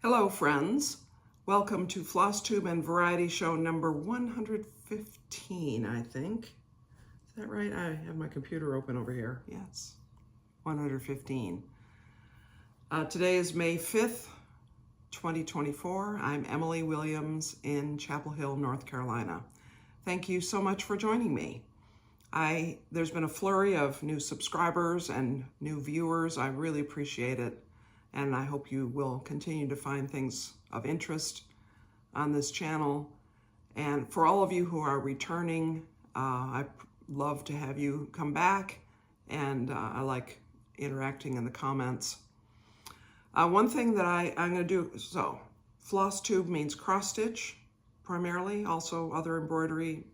Hello friends, welcome to Flosstube and Variety Show number 115, I think. Is that right? I have my computer open over here. Yes, 115. Today is May 5th, 2024. I'm Emily Williams in Chapel Hill, North Carolina. Thank you so much for joining me. There's been a flurry of new subscribers and new viewers. I really appreciate it. And I hope you will continue to find things of interest on this channel. And for all of you who are returning, I'd love to have you come back, and I like interacting in the comments. One thing that I'm gonna do, so Flosstube means cross stitch primarily, also other embroidery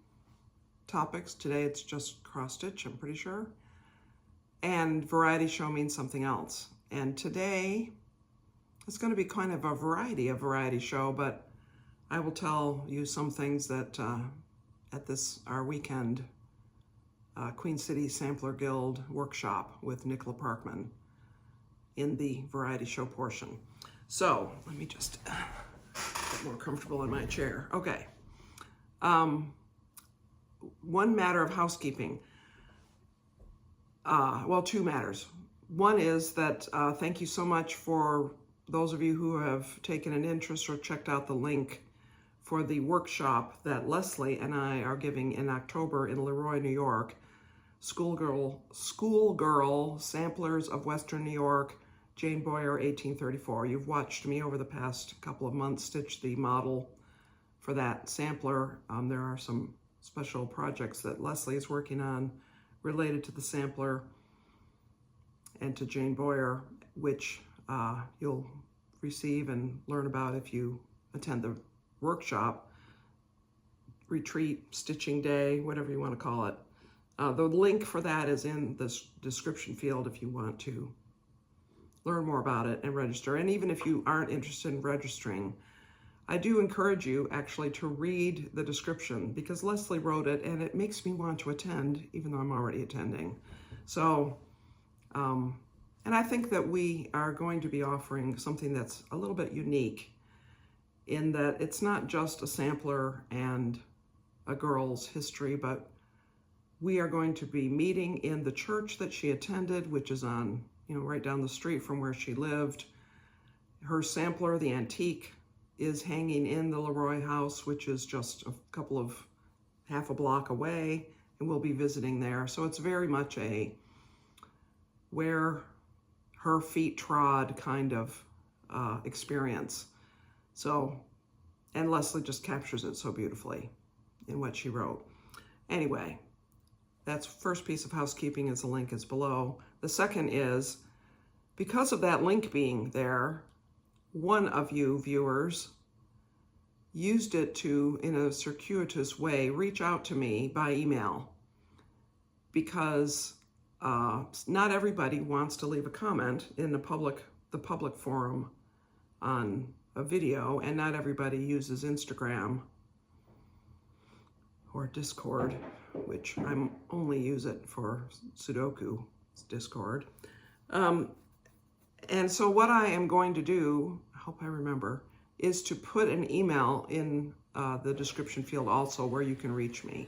topics. Today it's just cross stitch, I'm pretty sure. And variety show means something else. And today, it's going to be kind of a variety show, but I will tell you some things that at our weekend Queen City Sampler Guild workshop with Nicola Parkman in the variety show portion. So let me just get more comfortable in my chair. Okay. One matter of housekeeping. Well, two matters. One is that thank you so much for those of you who have taken an interest or checked out the link for the workshop that Leslie and I are giving in October in Leroy, New York. Schoolgirl Samplers of Western New York, Jane Boyer, 1834. You've watched me over the past couple of months stitch the model for that sampler. There are some special projects that Leslie is working on related to the sampler and to Jane Boyer, which you'll receive and learn about if you attend the workshop, retreat, stitching day, whatever you want to call it. The link for that is in the description field if you want to learn more about it and register. And even if you aren't interested in registering, I do encourage you actually to read the description, because Leslie wrote it and it makes me want to attend, even though I'm already attending. So, and I think that we are going to be offering something that's a little bit unique in that it's not just a sampler and a girl's history, but we are going to be meeting in the church that she attended, which is on, right down the street from where she lived. Her sampler, the antique, is hanging in the Leroy house, which is just half a block away, and we'll be visiting there. So it's very much a where her feet trod kind of experience. So, and Leslie just captures it so beautifully in what she wrote. Anyway, that's first piece of housekeeping, is the link is below. The second is, because of that link being there, one of you viewers used it to, in a circuitous way, reach out to me by email, because not everybody wants to leave a comment in the public forum on a video, and not everybody uses Instagram or Discord, which I only use it for Sudoku, Discord. And so what I am going to do, I hope I remember, is to put an email in the description field also where you can reach me.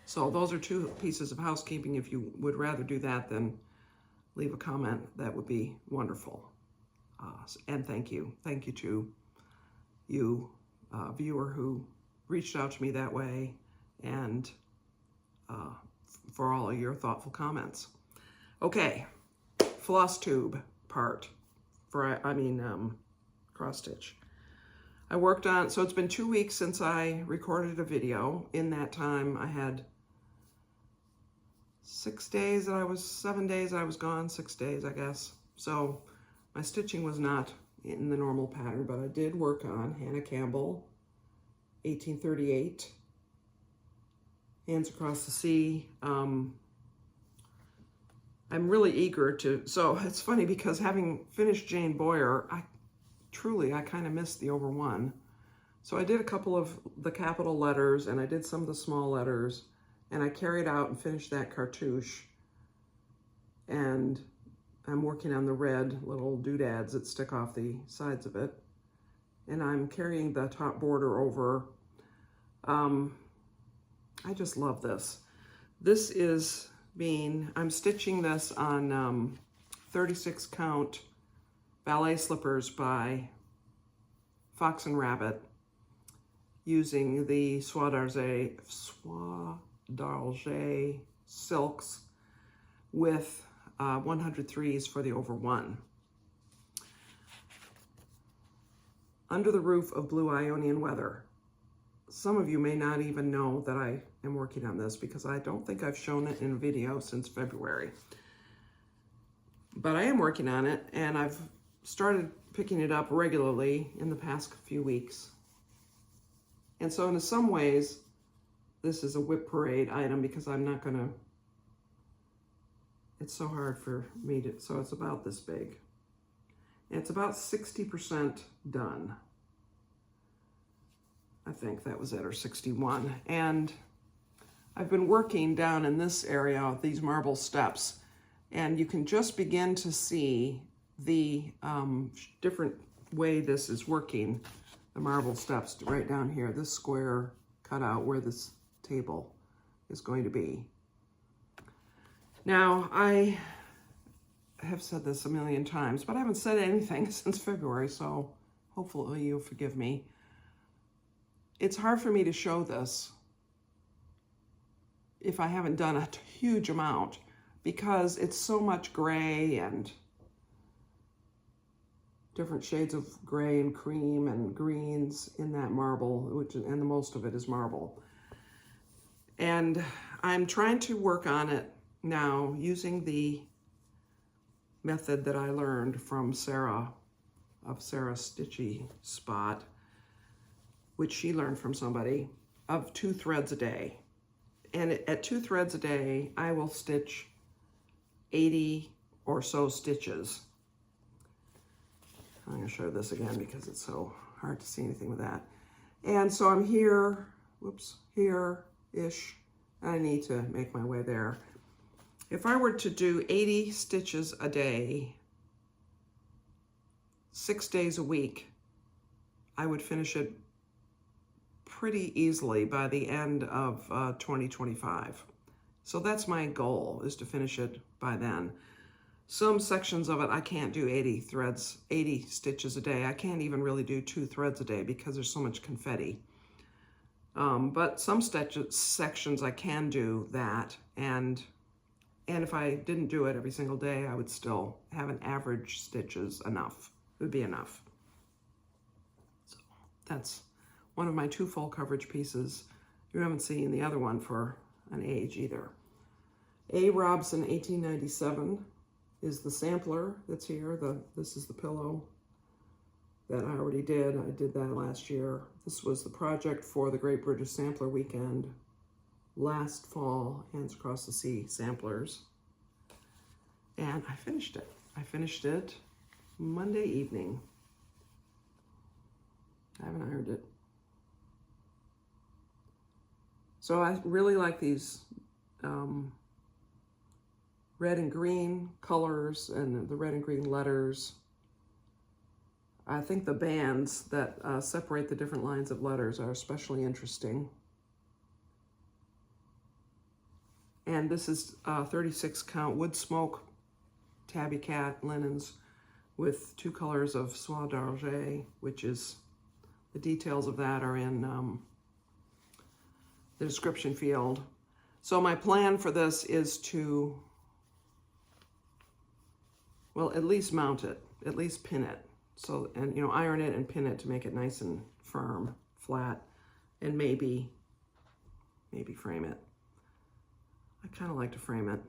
So those are two pieces of housekeeping. If you would rather do that than leave a comment, that would be wonderful. And thank you. Thank you to you, viewer, who reached out to me that way, and for all of your thoughtful comments. Okay, Flosstube part, cross stitch. I worked on, so it's been 2 weeks since I recorded a video. In that time, I had 7 days I was gone, 6 days, I guess. So my stitching was not in the normal pattern, but I did work on Hannah Campbell, 1838, Hands Across the Sea. I'm really eager to, so it's funny because having finished Jane Boyer, I kind of missed the over one. So I did a couple of the capital letters, and I did some of the small letters, and I carried out and finished that cartouche. And I'm working on the red little doodads that stick off the sides of it. And I'm carrying the top border over. I just love this. This is I'm stitching this on 36 count ballet slippers by Fox and Rabbit using the Soie d'Argent silks with 103s for the over 1. Under the roof of blue Ionian weather. Some of you may not even know that I am working on this because I don't think I've shown it in a video since February. But I am working on it, and I've started picking it up regularly in the past few weeks. And so in some ways, this is a whip parade item because I'm not gonna, it's so hard for me to, so it's about this big. And it's about 60% done. I think that was it, or 61. And I've been working down in this area, these marble steps, and you can just begin to see the different way this is working, the marble steps right down here, this square cutout where this table is going to be. Now, I have said this a million times, but I haven't said anything since February, so hopefully you'll forgive me. It's hard for me to show this if I haven't done a huge amount because it's so much gray and different shades of gray and cream and greens in that marble, and the most of it is marble. And I'm trying to work on it now using the method that I learned from Sarah of Sarah's Stitchy Spot, which she learned from somebody, of 2 threads a day. And at 2 threads a day, I will stitch 80 or so stitches. I'm gonna show this again because it's so hard to see anything with that. And so I'm here, whoops, here-ish. I need to make my way there. If I were to do 80 stitches a day, 6 days a week, I would finish it pretty easily by the end of 2025. So that's my goal, is to finish it by then. Some sections of it, I can't do 80 stitches a day. I can't even really do 2 threads a day because there's so much confetti. But some sections I can do that, and if I didn't do it every single day, I would still have an average stitches enough. It would be enough. So that's one of my 2 full coverage pieces. You haven't seen the other one for an age either. A. Robson 1897 is the sampler that's here. This is the pillow that I already did. I did that last year. This was the project for the Great British Sampler Weekend last fall, Hands Across the Sea samplers. And I finished it. I finished it Monday evening. I haven't ironed it. So I really like these red and green colors and the red and green letters. I think the bands that separate the different lines of letters are especially interesting. And this is 36 count Woodsmoke Tabby Cat linens with 2 colors of Soie d'Argent, which is, the details of that are in the description field. So my plan for this is to, well, at least mount it, at least pin it. So, and iron it and pin it to make it nice and firm, flat, and maybe frame it. I kind of like to frame it.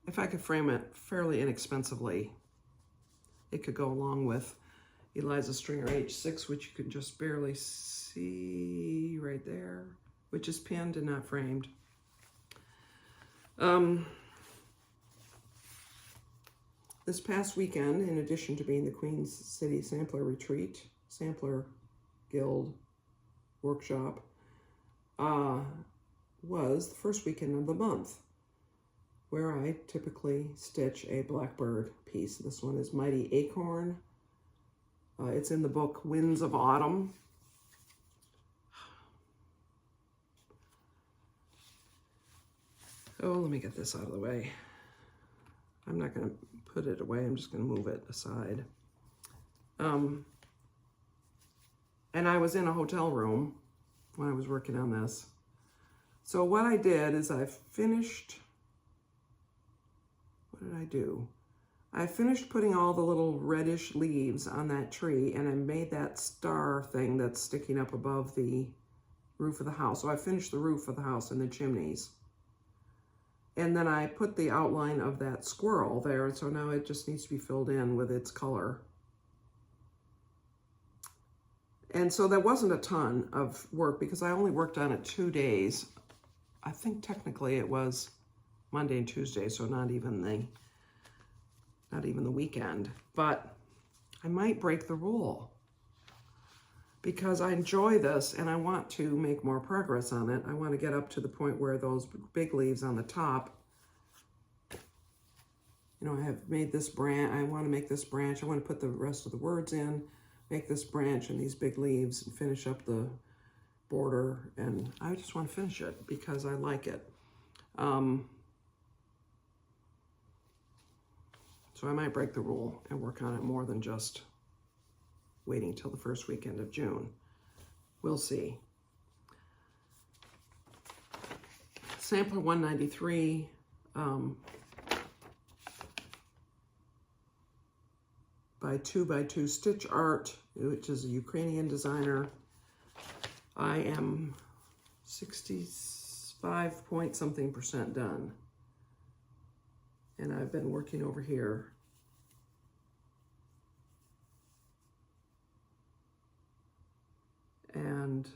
If I could frame it fairly inexpensively, it could go along with Eliza Stringer H6, which you can just barely see right there, which is pinned and not framed. This past weekend, in addition to being the Queen's City Sampler Retreat, Sampler Guild Workshop, was the first weekend of the month. where I typically stitch a Blackbird piece. This one is Mighty Acorn. It's in the book Winds of Autumn. Oh, let me get this out of the way. I'm not going to put it away. I'm just going to move it aside. And I was in a hotel room when I was working on this. So what I did is I finished, what did I do? I finished putting all the little reddish leaves on that tree, and I made that star thing that's sticking up above the roof of the house. So I finished the roof of the house and the chimneys. And then I put the outline of that squirrel there, and so now it just needs to be filled in with its color. And so that wasn't a ton of work because I only worked on it 2 days. I think technically it was Monday and Tuesday, so not even the weekend. But I might break the rule because I enjoy this and I want to make more progress on it. I want to get up to the point where those big leaves on the top, you know, I have made this branch. I want to make this branch. I want to put the rest of the words in, make this branch and these big leaves and finish up the border. And I just want to finish it because I like it. So I might break the rule and work on it more than just waiting till the first weekend of June. We'll see. Sampler 193. By 2x2 Stitch Art, which is a Ukrainian designer. I am 65 point something % done. And I've been working over here. And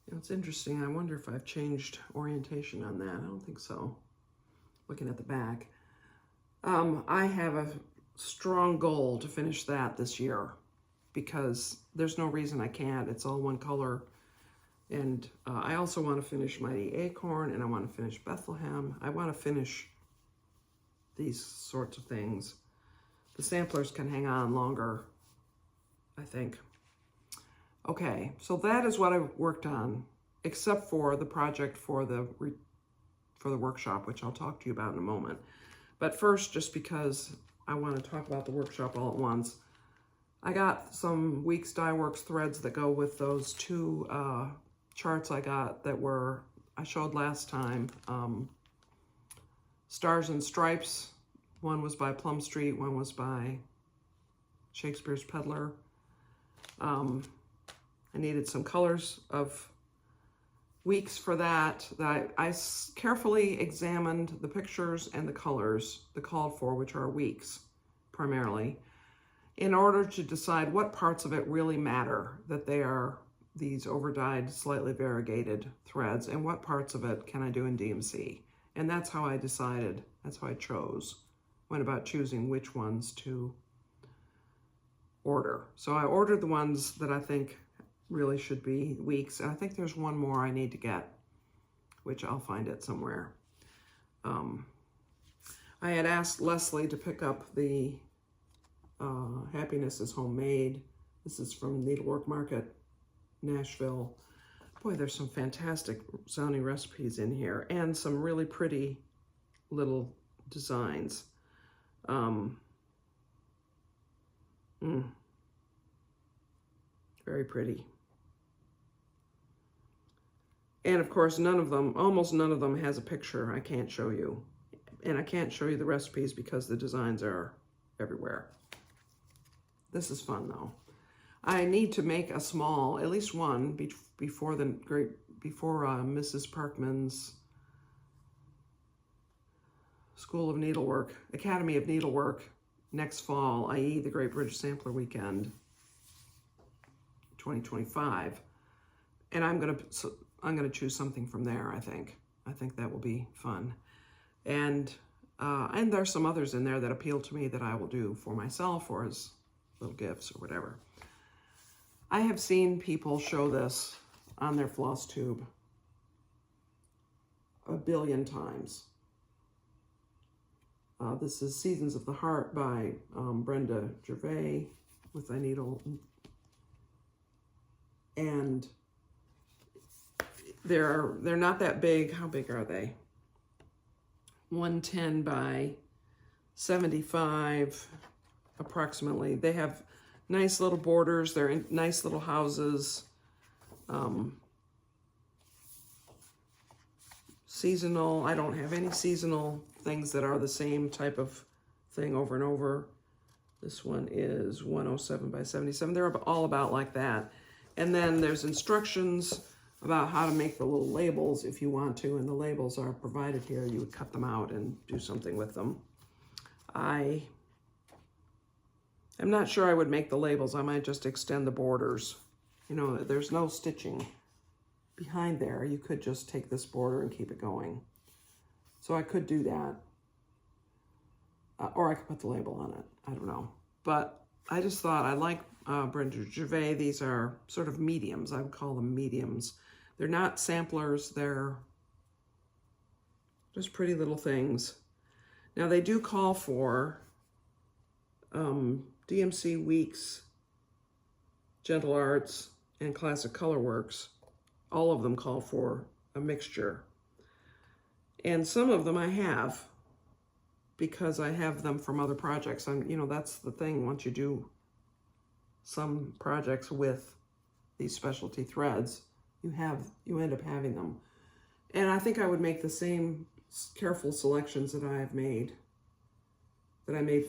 you know, it's interesting. I wonder if I've changed orientation on that. I don't think so. Looking at the back. I have a strong goal to finish that this year because there's no reason I can't. It's all one color. And I also want to finish Mighty Acorn, and I want to finish Bethlehem. I want to finish these sorts of things. The samplers can hang on longer, I think. Okay, so that is what I've worked on, except for the project for the workshop, which I'll talk to you about in a moment. But first, just because I want to talk about the workshop all at once, I got some Weeks Dye Works threads that go with those 2 charts I got that I showed last time. Stars and Stripes. One was by Plum Street, one was by Shakespeare's Peddler. I needed some colors of Weeks for that. I carefully examined the pictures and the colors, the called for, which are Weeks primarily, in order to decide what parts of it really matter, that they are these overdyed, slightly variegated threads, and what parts of it can I do in DMC. And that's how I decided, that's how I went about choosing which ones to order. So I ordered the ones that I think really should be Weeks, and I think there's one more I need to get, which I'll find it somewhere. I had asked Leslie to pick up the Happiness is Homemade. This is from Needlework Market, Nashville. Boy, there's some fantastic sounding recipes in here and some really pretty little designs. Very pretty. And of course, almost none of them has a picture I can't show you. And I can't show you the recipes because the designs are everywhere. This is fun though. I need to make a small, at least one, before Mrs. Parkman's School of Needlework, Academy of Needlework next fall, i.e. the Great British Sampler Weekend 2025. And I'm gonna choose something from there, I think. I think that will be fun. And there's some others in there that appeal to me that I will do for myself or as little gifts or whatever. I have seen people show this on their Flosstube. a billion times. This is Seasons of the Heart by Brenda Gervais with a needle. And they're not that big. How big are they? 110 by 75 approximately. They have nice little borders. They're in nice little houses. Seasonal. I don't have any seasonal things that are the same type of thing over and over. This one is 107 by 77. They're all about like that. And then there's instructions about how to make the little labels if you want to, and the labels are provided here. You would cut them out and do something with them. I'm not sure I would make the labels. I might just extend the borders. You know, there's no stitching behind there. You could just take this border and keep it going. So I could do that. Or I could put the label on it. I don't know. But I just thought I like Brenda Gervais. These are sort of mediums. I would call them mediums. They're not samplers. They're just pretty little things. Now they do call for DMC Weeks, Gentle Arts, and Classic Colorworks. All of them call for a mixture. And some of them I have because I have them from other projects. You know, that's the thing. Once you do some projects with these specialty threads, you end up having them. And I think I would make the same careful selections that I made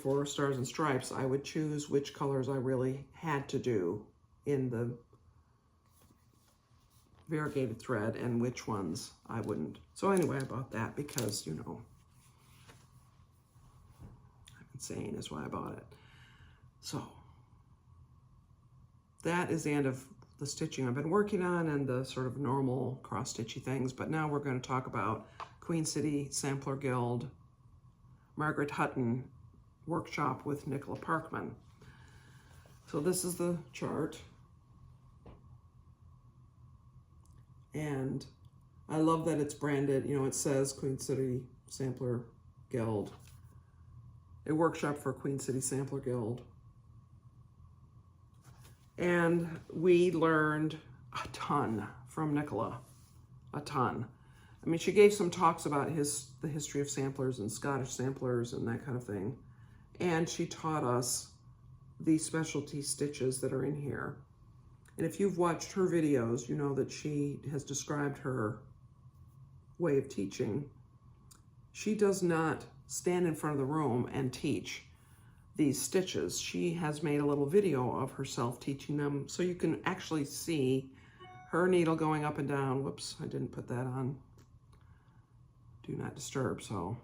for Stars and Stripes. I would choose which colors I really had to do in the variegated thread and which ones I wouldn't. So anyway, I bought that because, you know, I'm insane is why I bought it. So that is the end of the stitching I've been working on and the sort of normal cross-stitchy things. But now we're going to talk about Queen City Sampler Guild, Margaret Hutton workshop with Nicola Parkman. So this is the chart. And I love that it's branded, you know, it says Queen City Sampler Guild, a workshop for Queen City Sampler Guild. And we learned a ton from Nicola, a ton. I mean, she gave some talks about the history of samplers and Scottish samplers and that kind of thing. And she taught us the specialty stitches that are in here. And if you've watched her videos, you know that she has described her way of teaching. She does not stand in front of the room and teach these stitches. She has made a little video of herself teaching them, so you can actually see her needle going up and down. Whoops, I didn't put that on Do Not Disturb, so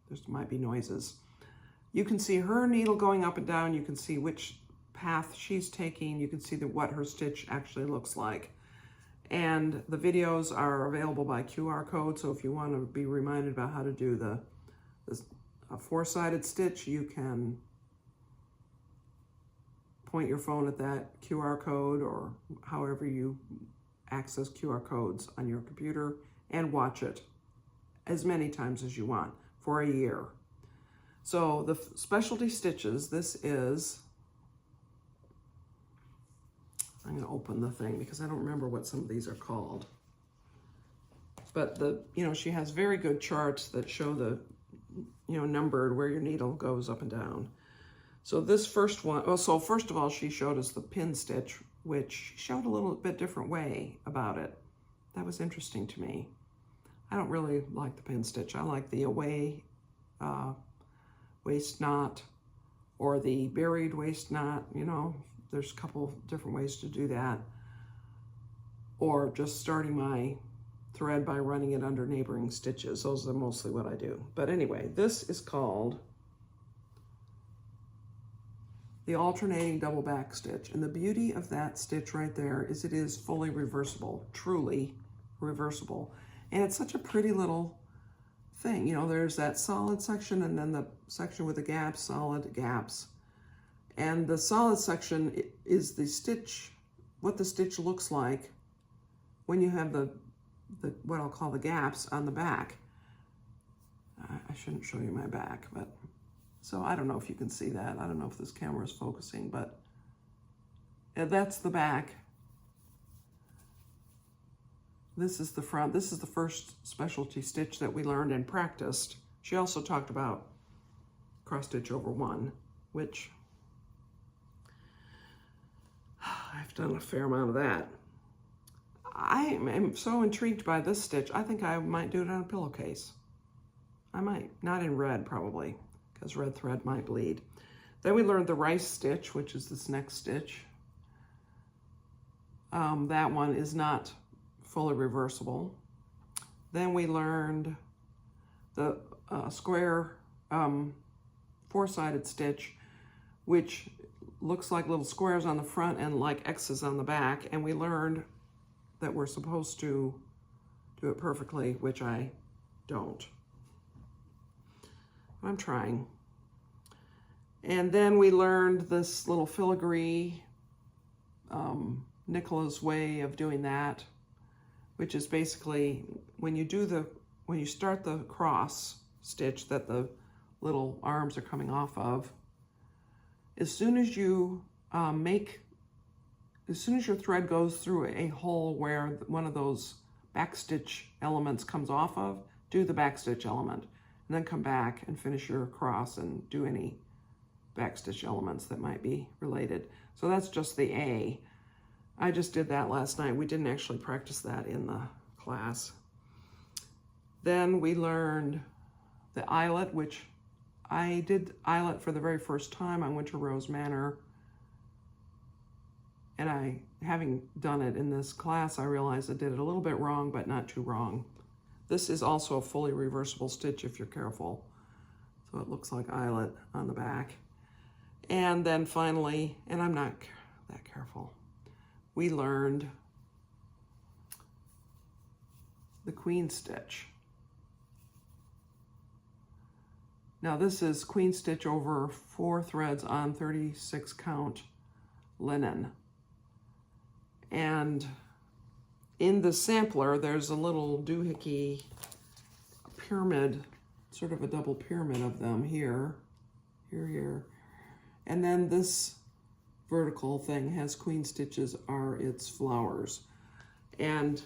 there might be noises. You can see her needle going up and down. You can see which path she's taking. You can see what her stitch actually looks like. And the videos are available by QR code, so if you want to be reminded about how to do the four-sided stitch, you can point your phone at that QR code or however you access QR codes on your computer and watch it as many times as you want for a year. So the specialty stitches, this is, I'm going to open the thing because I don't remember what some of these are called. But you know, she has very good charts that show the, you know, numbered where your needle goes up and down. So this first one, well, so first of all, she showed us the pin stitch, which she showed a little bit different way about it. That was interesting to me. I don't really like the pin stitch. I like the away waist knot or the buried waist knot. You know, there's a couple different ways to do that. Or just starting my thread by running it under neighboring stitches. Those are mostly what I do. But anyway, this is called the alternating double back stitch. And the beauty of that stitch right there is it is fully reversible, truly reversible. And it's such a pretty little thing. You know, there's that solid section and then the section with the gaps, solid gaps. And the solid section is the stitch, what the stitch looks like when you have the what I'll call the gaps on the back. I shouldn't show you my back, but so I don't know if you can see that. I don't know if this camera is focusing, but that's the back. This is the front. This is the first specialty stitch that we learned and practiced. She also talked about cross stitch over one, which I've done a fair amount of that. I am so intrigued by this stitch. I think I might do it on a pillowcase. I might, not in red probably, because red thread might bleed. Then we learned the rice stitch, which is this next stitch. That one is not fully reversible. Then we learned the square four-sided stitch, which looks like little squares on the front and like X's on the back. And we learned that we're supposed to do it perfectly, which I don't. I'm trying. And then we learned this little filigree, Nicola's way of doing that, which is basically when you start the cross stitch that the little arms are coming off of, as soon as your thread goes through a hole where one of those backstitch elements comes off of, do the backstitch element, and then come back and finish your cross and do any backstitch elements that might be related. So that's just the A. I just did that last night. We didn't actually practice that in the class. Then we learned the eyelet, which I did eyelet for the very first time on Winter Rose Manor. And having done it in this class, I realized I did it a little bit wrong, but not too wrong. This is also a fully reversible stitch if you're careful. So it looks like eyelet on the back. And then finally, and I'm not that careful, we learned the queen stitch. Now this is queen stitch over 4 threads on 36 count linen. And in the sampler, there's a little doohickey pyramid, sort of a double pyramid of them here, here. And then this vertical thing has queen stitches are its flowers. And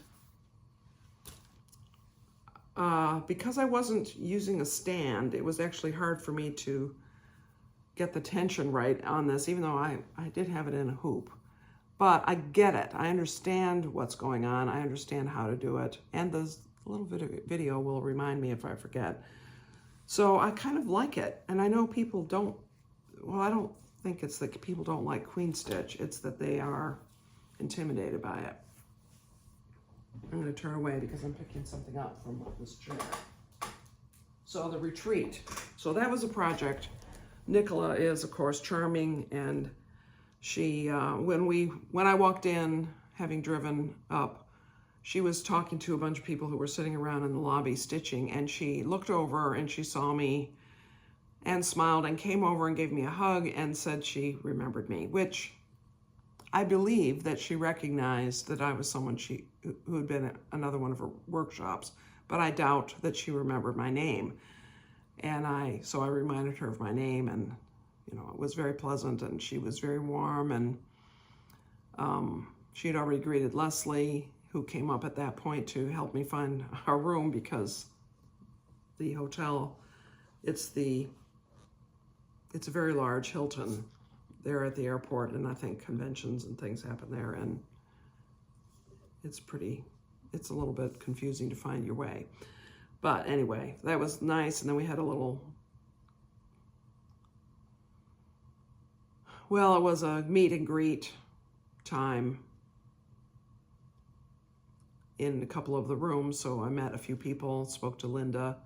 because I wasn't using a stand, it was actually hard for me to get the tension right on this, even though I did have it in a hoop. But I get it. I understand what's going on. I understand how to do it. And this little video will remind me if I forget. So I kind of like it. And I know people don't, well, I don't think it's that people don't like queen stitch. It's that they are intimidated by it. I'm going to turn away because I'm picking something up from this chair. So the retreat. So that was a project. Nicola is, of course, charming, and she, when I walked in, having driven up, she was talking to a bunch of people who were sitting around in the lobby stitching, and she looked over and she saw me and smiled and came over and gave me a hug and said she remembered me, which I believe that she recognized that I was someone who had been at another one of her workshops, but I doubt that she remembered my name. And so I reminded her of my name, and you know, it was very pleasant, and she was very warm, and she had already greeted Leslie, who came up at that point to help me find our room, because the hotel, it's a very large Hilton there at the airport, and I think conventions and things happen there, and it's a little bit confusing to find your way. But anyway, that was nice, and then we had a little, well, it was a meet and greet time in a couple of the rooms, so I met a few people, spoke to Linda,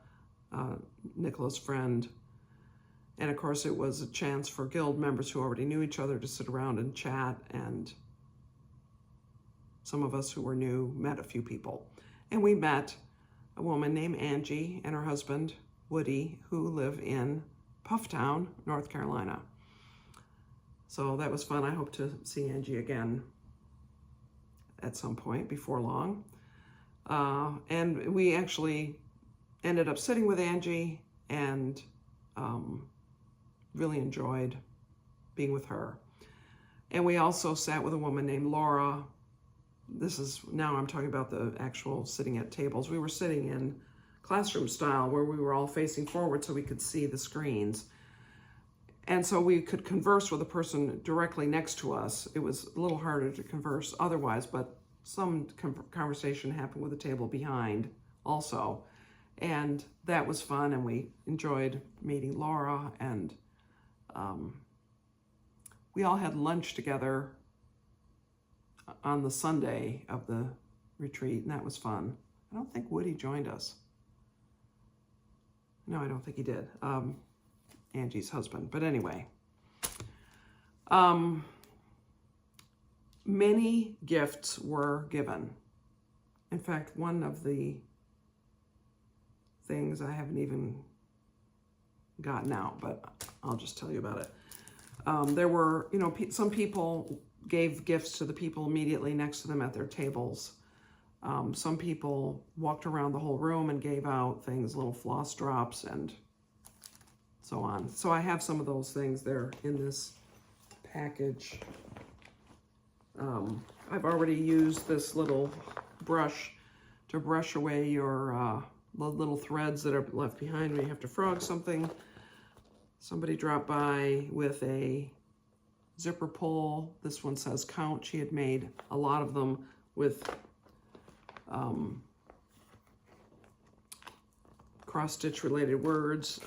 Nicola's friend, and of course it was a chance for guild members who already knew each other to sit around and chat, and some of us who were new met a few people. And we met a woman named Angie and her husband, Woody, who live in Pufftown, North Carolina. So that was fun. I hope to see Angie again at some point before long. And we actually ended up sitting with Angie and really enjoyed being with her. And we also sat with a woman named Laura. Now I'm talking about the actual sitting at tables. We were sitting in classroom style where we were all facing forward so we could see the screens. And so we could converse with a person directly next to us. It was a little harder to converse otherwise, but some conversation happened with the table behind also. And that was fun, and we enjoyed meeting Laura, and we all had lunch together on the Sunday of the retreat, and that was fun. I don't think Woody joined us. No, I don't think he did. Angie's husband. But anyway, many gifts were given. In fact, one of the things I haven't even gotten out, but I'll just tell you about it. There were, some people gave gifts to the people immediately next to them at their tables. Some people walked around the whole room and gave out things, little floss drops and so on. So I have some of those things there in this package. I've already used this little brush to brush away your little threads that are left behind when you have to frog something. Somebody dropped by with a zipper pull. This one says count. She had made a lot of them with cross-stitch related words.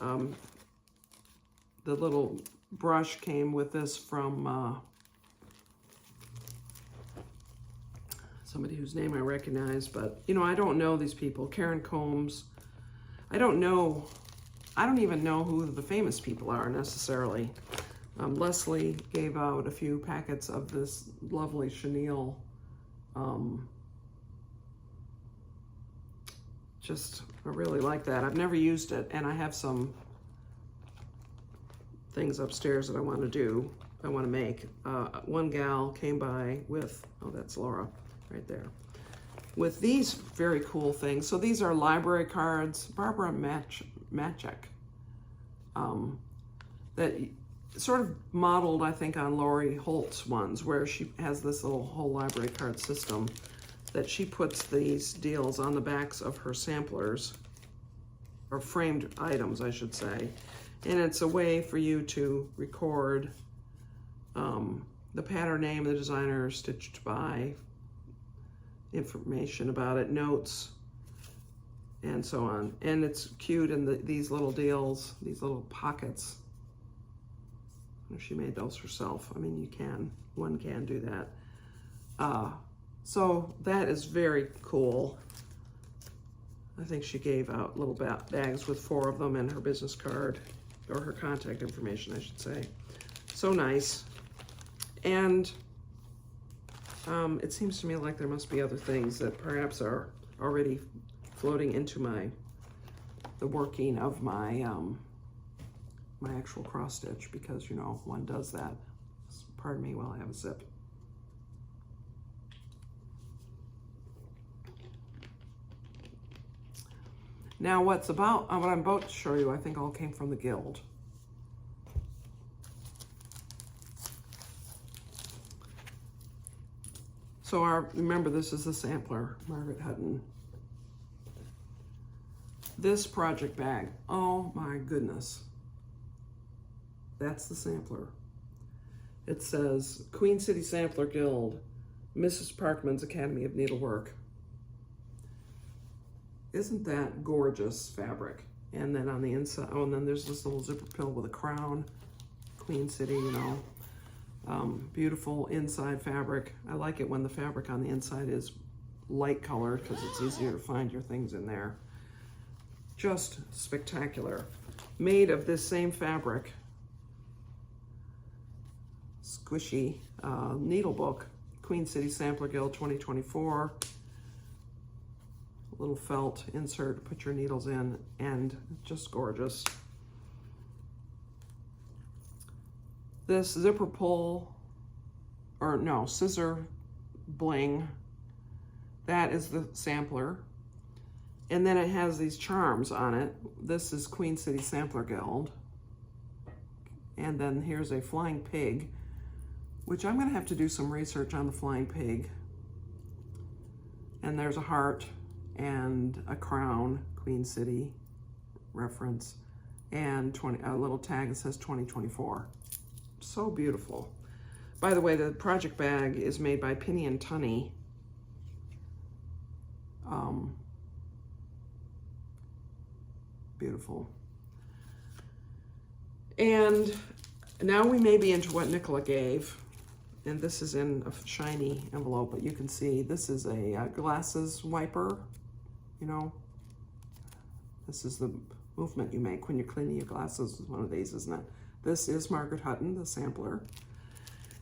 The little brush came with this from somebody whose name I recognize, but I don't know these people. Karen Combs. I don't even know who the famous people are necessarily. Leslie gave out a few packets of this lovely chenille. I really like that. I've never used it, and I have some things upstairs that I want to make. One gal came by with, that's Laura right there, with these very cool things. So these are library cards, Barbara Matchek, that sort of modeled, I think, on Lori Holt's ones, where she has this little whole library card system that she puts these deals on the backs of her samplers, or framed items, I should say. And it's a way for you to record the pattern name, the designer, stitched by, information about it, notes, and so on. And it's cute in these little deals, these little pockets. She made those herself. I mean, one can do that. So that is very cool. I think she gave out little bags with 4 of them and her business card, or her contact information, I should say. So nice. And it seems to me like there must be other things that perhaps are already floating into the working of my my actual cross stitch, because one does that. Pardon me while I have a sip. Now what I'm about to show you, I think all came from the Guild. So remember, this is the sampler, Margaret Hutton. This project bag, oh my goodness. That's the sampler. It says, Queen City Sampler Guild, Mrs. Parkman's Academy of Needlework. Isn't that gorgeous fabric? And then on the inside, and then there's this little zipper pill with a crown. Queen City, beautiful inside fabric. I like it when the fabric on the inside is light colored, because it's easier to find your things in there. Just spectacular. Made of this same fabric, squishy needle book, Queen City Sampler Guild 2024. Little felt insert to put your needles in, and just gorgeous. This zipper pull, or no, scissor bling, that is the sampler. And then it has these charms on it. This is Queen City Sampler Guild. And then here's a flying pig, which I'm gonna have to do some research on the flying pig. And there's a heart and a crown, Queen City reference, and a little tag that says 2024. So beautiful. By the way, the project bag is made by Penny and Tunny. Beautiful. And now we may be into what Nicola gave. And this is in a shiny envelope, but you can see this is a glasses wiper. You know, this is the movement you make when you're cleaning your glasses with one of these, isn't it? This is Margaret Hutton, the sampler.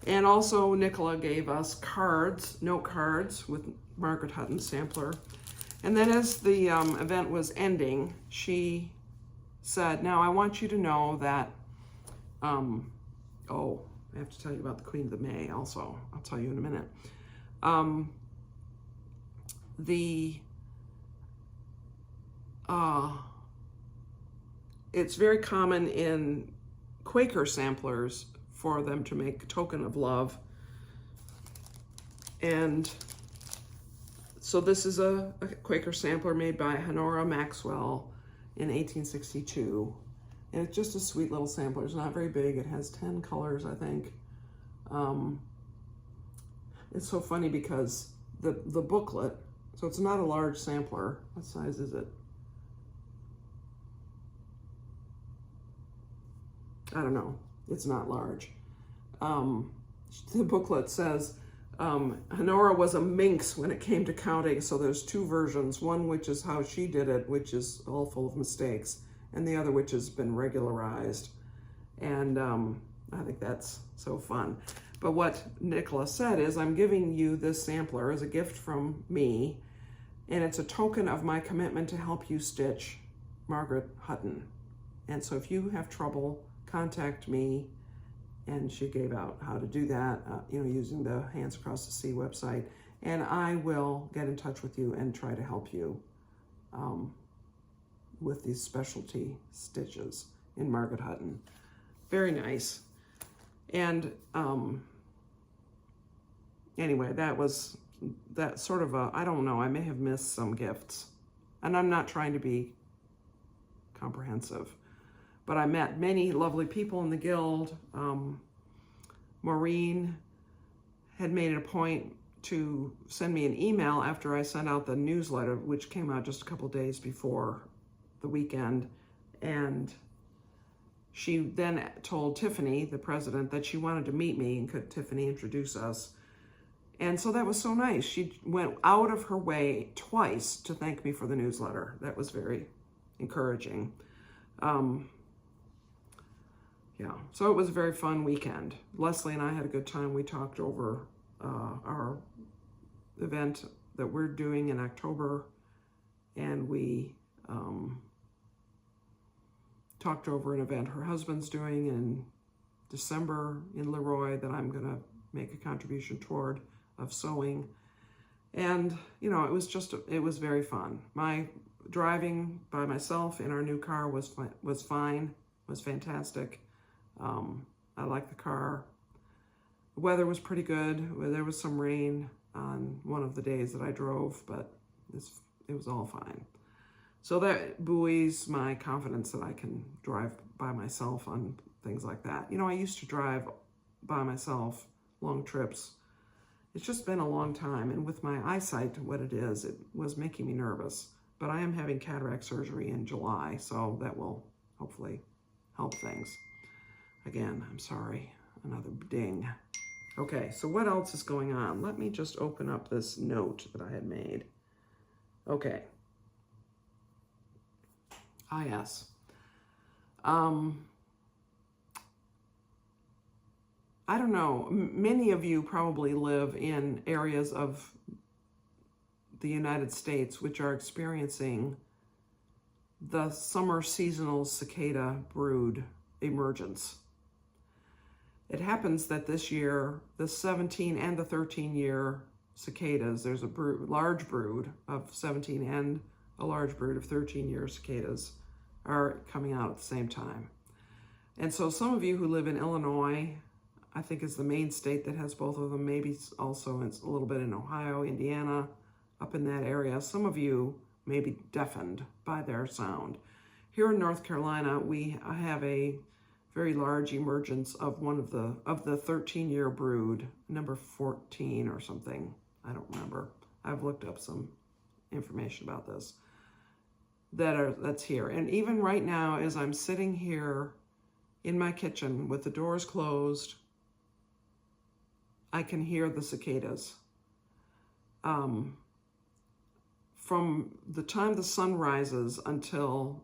And also Nicola gave us cards, note cards with Margaret Hutton sampler. And then as the event was ending, she said, now I want you to know that, oh, I have to tell you about the Queen of the May also. I'll tell you in a minute. It's very common in Quaker samplers for them to make a token of love. And so this is a Quaker sampler made by Honora Maxwell in 1862. And it's just a sweet little sampler. It's not very big. It has 10 colors, I think. It's so funny because the booklet, so it's not a large sampler. What size is it? I don't know. It's not large. The booklet says, Honora was a minx when it came to counting, so there's two versions. One which is how she did it, which is all full of mistakes, and the other which has been regularized. And I think that's so fun. But what Nicola said is, I'm giving you this sampler as a gift from me, and it's a token of my commitment to help you stitch Margaret Hutton. And so if you have trouble, contact me. And she gave out how to do that, using the Hands Across the Sea website. And I will get in touch with you and try to help you with these specialty stitches in Margaret Hutton. Very nice. And anyway, that sort of I don't know, I may have missed some gifts. And I'm not trying to be comprehensive. But I met many lovely people in the guild. Maureen had made it a point to send me an email after I sent out the newsletter, which came out just a couple days before the weekend. And she then told Tiffany, the president, that she wanted to meet me and could Tiffany introduce us. And so that was so nice. She went out of her way twice to thank me for the newsletter. That was very encouraging. Yeah, so it was a very fun weekend. Leslie and I had a good time. We talked over our event that we're doing in October, and we talked over an event her husband's doing in December in Leroy that I'm gonna make a contribution toward of sewing. And, it was very fun. My driving by myself in our new car was fine, was fantastic. I like the car. The weather was pretty good. There was some rain on one of the days that I drove, but it was all fine. So that buoys my confidence that I can drive by myself on things like that. I used to drive by myself long trips. It's just been a long time, and with my eyesight, what it is, it was making me nervous. But I am having cataract surgery in July, so that will hopefully help things. Again, I'm sorry, another ding. Okay, so what else is going on? Let me just open up this note that I had made. Okay. yes. I don't know, many of you probably live in areas of the United States which are experiencing the summer seasonal cicada brood emergence. It happens that this year, the 17 and the 13-year cicadas, there's a large brood of 17 and a large brood of 13-year cicadas are coming out at the same time. And so some of you who live in Illinois, I think is the main state that has both of them, maybe also it's a little bit in Ohio, Indiana, up in that area. Some of you may be deafened by their sound. Here in North Carolina, we have a very large emergence of one of the 13-year brood, number 14 or something. I don't remember. I've looked up some information about this. That's here. And even right now, as I'm sitting here in my kitchen with the doors closed, I can hear the cicadas. From the time the sun rises until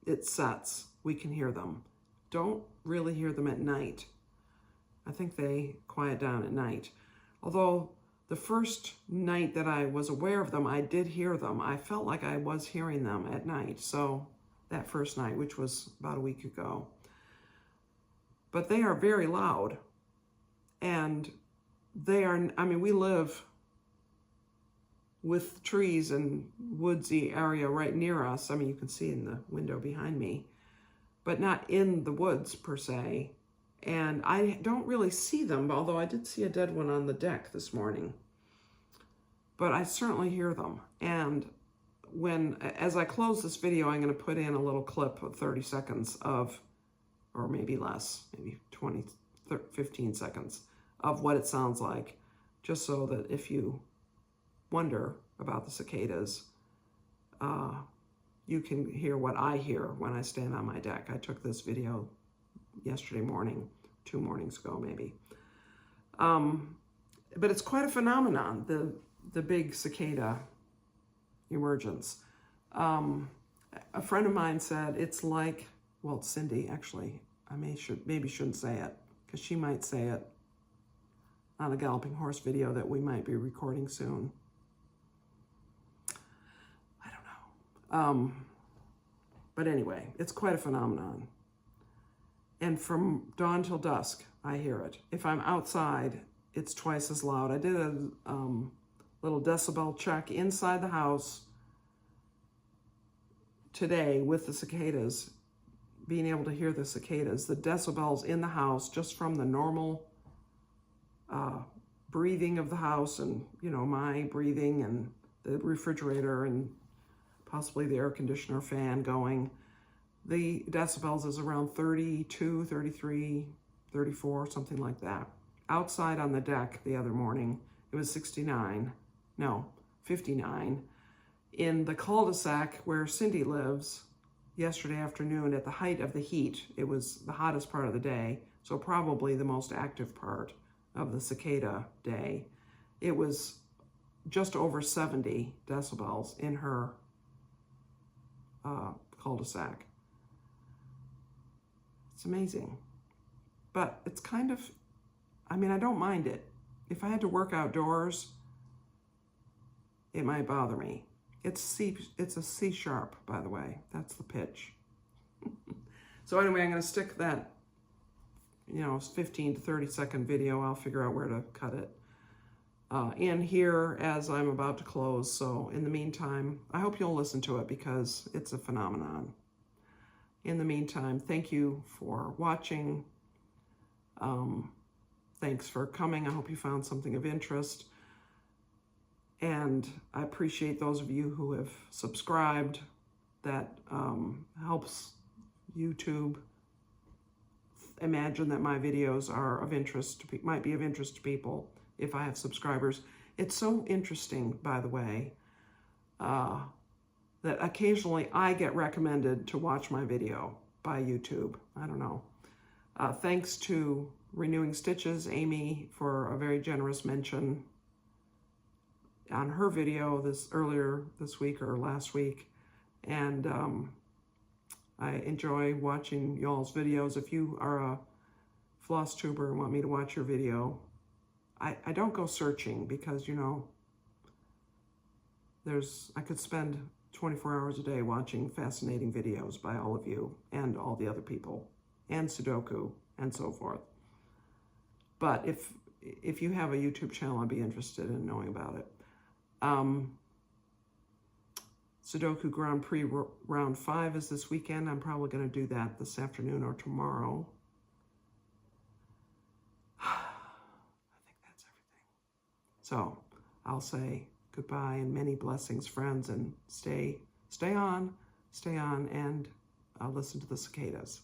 it sets, we can hear them. Don't really hear them at night. I think they quiet down at night. Although the first night that I was aware of them, I did hear them. I felt like I was hearing them at night. So that first night, which was about a week ago. But they are very loud. And they are, I mean, we live with trees and woodsy area right near us. I mean, you can see in the window behind me, but not in the woods per se. And I don't really see them, although I did see a dead one on the deck this morning. But I certainly hear them. And as I close this video, I'm going to put in a little clip of 30 seconds of, or maybe less, maybe 20, 15 seconds of what it sounds like, just so that if you wonder about the cicadas, you can hear what I hear when I stand on my deck. I took this video yesterday morning, 2 mornings ago maybe. But it's quite a phenomenon, the big cicada emergence. A friend of mine said it's like, well, it's Cindy actually. I maybe shouldn't say it, because she might say it on a galloping horse video that we might be recording soon. I don't know. But anyway, it's quite a phenomenon. And from dawn till dusk, I hear it. If I'm outside, it's twice as loud. I did a little decibel check inside the house today with the cicadas, being able to hear the cicadas. The decibels in the house, just from the normal breathing of the house and, you know, my breathing and the refrigerator and possibly the air conditioner fan going, the decibels is around 32, 33, 34, something like that. Outside on the deck the other morning, it was 59. No, 59. In the cul-de-sac where Cindy lives, yesterday afternoon at the height of the heat, it was the hottest part of the day, so probably the most active part of the cicada day. It was just over 70 decibels in her cul-de-sac. It's amazing. But it's kind of, I mean, I don't mind it. If I had to work outdoors, it might bother me. It's a C sharp, by the way. That's the pitch. So anyway, I'm going to stick that, 15 to 30 second video. I'll figure out where to cut it in here as I'm about to close. So in the meantime, I hope you'll listen to it because it's a phenomenon. In the meantime, thank you for watching. Thanks for coming. I hope you found something of interest. And I appreciate those of you who have subscribed. That helps YouTube imagine that my videos are of interest, might be of interest to people if I have subscribers. It's so interesting, by the way, that occasionally I get recommended to watch my video by YouTube. I don't know. Thanks to Renewing Stitches, Amy, for a very generous mention on her video earlier this week or last week. And I enjoy watching y'all's videos. If you are a Flosstuber and want me to watch your video, I don't go searching because, I could spend 24 hours a day watching fascinating videos by all of you and all the other people and Sudoku and so forth. But if you have a YouTube channel, I'd be interested in knowing about it. Sudoku Grand Prix round 5 is this weekend. I'm probably going to do that this afternoon or tomorrow. I think that's everything. So I'll say goodbye and many blessings, friends, and stay on, and listen to the cicadas.